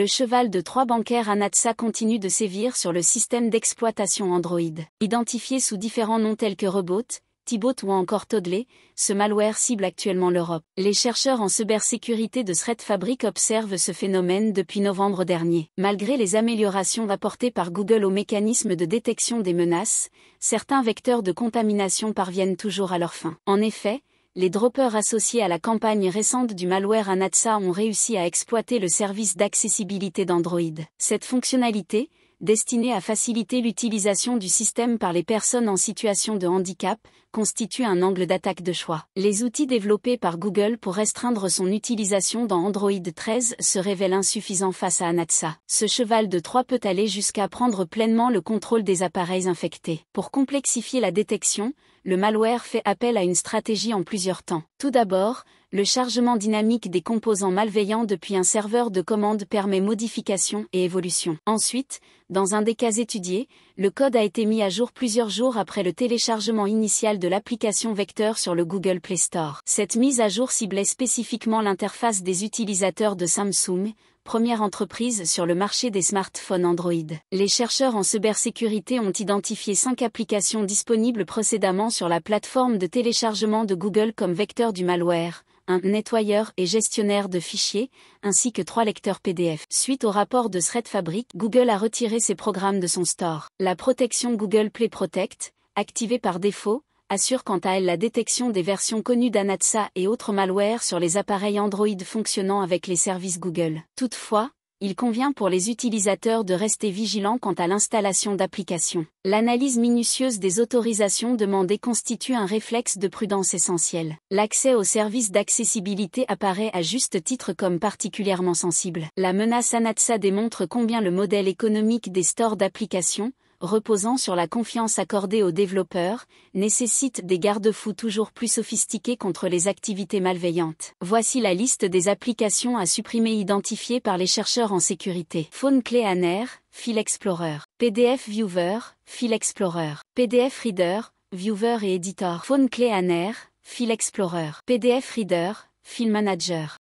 Le cheval de Troie bancaire Anatsa continue de sévir sur le système d'exploitation Android. Identifié sous différents noms tels que Reboot, T-Bot ou encore Toddler, ce malware cible actuellement l'Europe. Les chercheurs en cybersécurité de Threat Fabric observent ce phénomène depuis novembre dernier. Malgré les améliorations apportées par Google au mécanisme de détection des menaces, certains vecteurs de contamination parviennent toujours à leur fin. En effet, les droppers associés à la campagne récente du malware Anatsa ont réussi à exploiter le service d'accessibilité d'Android. Cette fonctionnalité, destinée à faciliter l'utilisation du système par les personnes en situation de handicap, constitue un angle d'attaque de choix. Les outils développés par Google pour restreindre son utilisation dans Android 13 se révèlent insuffisants face à Anatsa. Ce cheval de Troie peut aller jusqu'à prendre pleinement le contrôle des appareils infectés. Pour complexifier la détection, le malware fait appel à une stratégie en plusieurs temps. Tout d'abord, le chargement dynamique des composants malveillants depuis un serveur de commande permet modification et évolution. Ensuite, dans un des cas étudiés, le code a été mis à jour plusieurs jours après le téléchargement initial de l'application vecteur sur le Google Play Store. Cette mise à jour ciblait spécifiquement l'interface des utilisateurs de Samsung, première entreprise sur le marché des smartphones Android. Les chercheurs en cybersécurité ont identifié 5 applications disponibles précédemment sur la plateforme de téléchargement de Google comme vecteur du malware, un nettoyeur et gestionnaire de fichiers, ainsi que 3 lecteurs PDF. Suite au rapport de Threat Fabric, Google a retiré ces programmes de son store. La protection Google Play Protect, activée par défaut, assure quant à elle la détection des versions connues d'Anatsa et autres malwares sur les appareils Android fonctionnant avec les services Google. Toutefois, il convient pour les utilisateurs de rester vigilants quant à l'installation d'applications. L'analyse minutieuse des autorisations demandées constitue un réflexe de prudence essentiel. L'accès aux services d'accessibilité apparaît à juste titre comme particulièrement sensible. La menace Anatsa démontre combien le modèle économique des stores d'applications, reposant sur la confiance accordée aux développeurs, nécessite des garde-fous toujours plus sophistiqués contre les activités malveillantes. Voici la liste des applications à supprimer identifiées par les chercheurs en sécurité. Phone Cleaner, File Explorer. PDF Viewer, File Explorer. PDF Reader, Viewer et Editor. Phone Cleaner, File Explorer. PDF Reader, File Manager.